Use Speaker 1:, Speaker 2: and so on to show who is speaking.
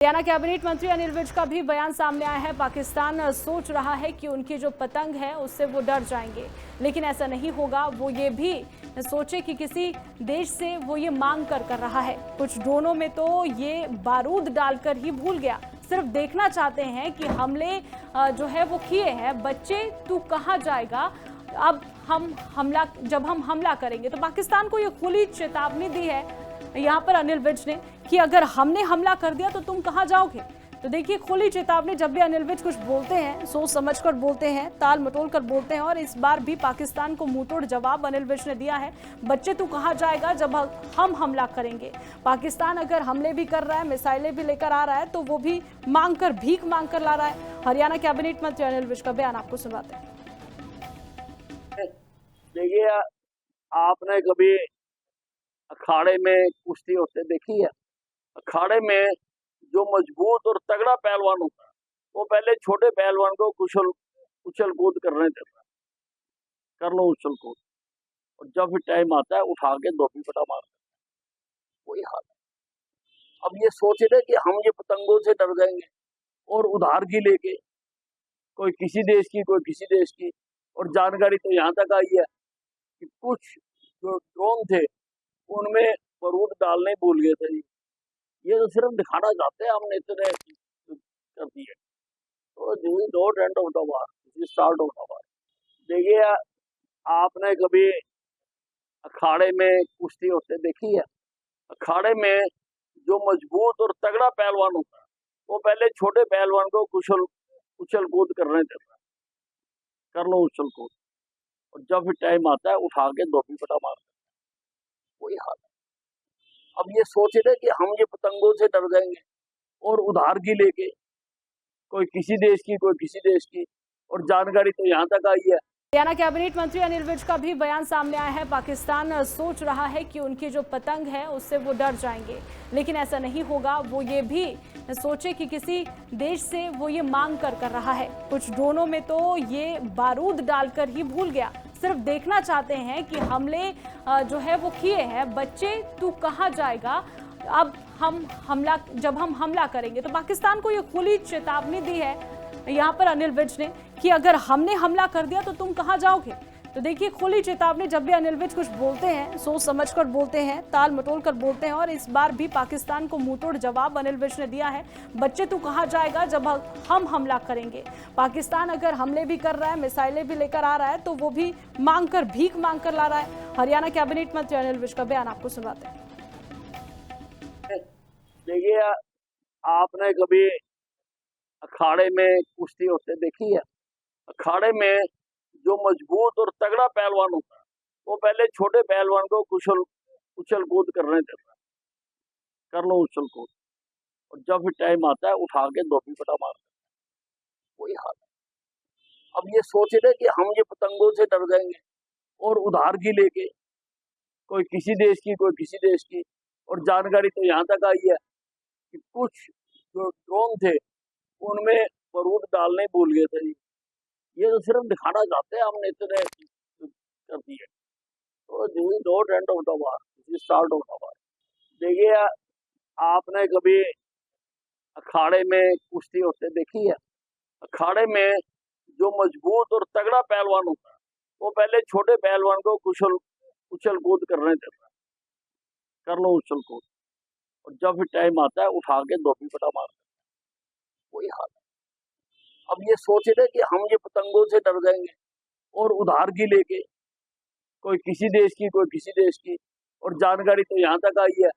Speaker 1: Haryana cabinet मंत्री अनिल विज का भी बयान सामने आया है। पाकिस्तान सोच रहा है कि उनकी जो पतंग है उससे वो डर जाएंगे, लेकिन ऐसा नहीं होगा। वो ये भी सोचे कि किसी देश से वो ये मांग कर रहा है। कुछ ड्रोनों में तो ये बारूद डालकर ही भूल गया। सिर्फ देखना चाहते हैं कि हमले जो है वो किए हैं। बच्चे तू कहाँ जाएगा, अब जब हम हमला करेंगे। तो पाकिस्तान को ये खुली चेतावनी दी है यहाँ पर अनिल विज ने कि अगर हमने हमला कर दिया तो तुम कहां जाओगे। तो देखिए, खुली चेतावनी। जब भी अनिल विज कुछ बोलते हैं सोच समझकर बोलते हैं, ताल मटोल कर बोलते हैं, और इस बार भी पाकिस्तान को मुंहतोड़ जवाब अनिल विज ने दिया है। बच्चे तू कहां जाएगा जब हम हमला करेंगे। पाकिस्तान अगर हमले भी कर रहा है, मिसाइलें भी लेकर आ रहा है, तो वो भी भीख मांग कर ला रहा है। हरियाणा कैबिनेट मंत्री अनिल विज का बयान आपको सुनाते हैं।
Speaker 2: देखिए, आपने कभी अखाड़े में कुश्ती होते देखी है? अखाड़े में जो मजबूत और तगड़ा पहलवान होता है वो पहले छोटे पहलवान को उछल कूद करने देता है, कर लो उछल कूद, और जब भी टाइम आता है उठा के धोबी पटा मार देता है। वही हाल है। अब ये सोच रहे कि हम ये पतंगों से डर जाएंगे और उधार की लेके कोई किसी देश की, कोई किसी देश की। और जानकारी तो यहाँ तक आई है कि कुछ जो ड्रोन थे उनमें बारूद डालने भूल गए थे। ये तो सिर्फ दिखाना चाहते हैं हमने इतने कर दिए। तो don't end of the war, start of the war. देखिए, आपने कभी अखाड़े में कुश्ती होते देखी है? अखाड़े में जो मजबूत और तगड़ा पहलवान होता है वो पहले छोटे पहलवान को उछल कूद करने देता है, कर लो उछल कूद, और जब भी टाइम आता है उठा के धोबी पटा मार देता है। वही हाल है। अब ये सोच रहे कि हम ये पतंगों से डर जाएंगे और उधार की लेके कोई किसी देश की, कोई किसी देश की। और जानकारी तो यहाँ तक आई है।
Speaker 1: हरियाणा कैबिनेट मंत्री अनिल विज का भी बयान सामने आया है। पाकिस्तान सोच रहा है कि उनकी जो पतंग है उससे वो डर जाएंगे, लेकिन ऐसा नहीं होगा। वो ये भी सोचे कि किसी देश से वो ये मांग कर रहा है। कुछ ड्रोनों में तो ये बारूद डालकर ही भूल गया। सिर्फ देखना चाहते हैं कि हमले जो है वो किए हैं। बच्चे तू कहां जाएगा, अब जब हम हमला करेंगे। तो पाकिस्तान को ये खुली चेतावनी दी है यहाँ पर अनिल विज ने कि अगर हमने हमला कर दिया तो तुम कहां जाओगे। तो देखिए, खुली चेतावनी। जब भी अनिल विज कुछ बोलते हैं सोच समझकर बोलते हैं, ताल मटोल कर बोलते हैं, और इस बार भी पाकिस्तान को मुंहतोड़ जवाब अनिल विज ने दिया है। बच्चे तू कहां जाएगा जब हम हमला करेंगे। पाकिस्तान अगर हमले भी कर रहा है, मिसाइलें भी लेकर आ रहा है, तो वो भी भीख मांग कर ला रहा है। हरियाणा कैबिनेट मंत्री अनिल विज का बयान आपको सुनाते हैं।
Speaker 2: देखिए, आपने कभी अखाड़े में कुश्ती होते देखी है? अखाड़े में जो मजबूत और तगड़ा पहलवान होता है वो पहले छोटे पहलवान को उछल कूद करने देता है, कर लो उछल कूद, और जब भी टाइम आता है उठा के धोबी पटा मार देता है। वही हाल है। अब ये सोच रहे कि हम ये पतंगों से डर जाएंगे और उधार की लेके कोई किसी देश की, कोई किसी देश की। और जानकारी तो यहाँ तक आई है कि कुछ जो ड्रोन थे उनमें बारूद डालने भूल गए थे। ये तो सिर्फ दिखाना चाहते हैं हमने इतने कर दिए। तो don't end of the war, start of the war. देखिए, आपने कभी अखाड़े में कुश्ती होते देखी है? अखाड़े में जो मजबूत और तगड़ा पहलवान होता है वो पहले छोटे पहलवान को उछल कूद करने देता है, कर लो उछल कूद, और जब भी टाइम आता है उठा के धोबी पटा मार देता है। वही हाल है। अब ये सोच रहे कि हम ये पतंगों से डर जाएंगे और उधार की लेके कोई किसी देश की, कोई किसी देश की। और जानकारी तो यहाँ तक आई है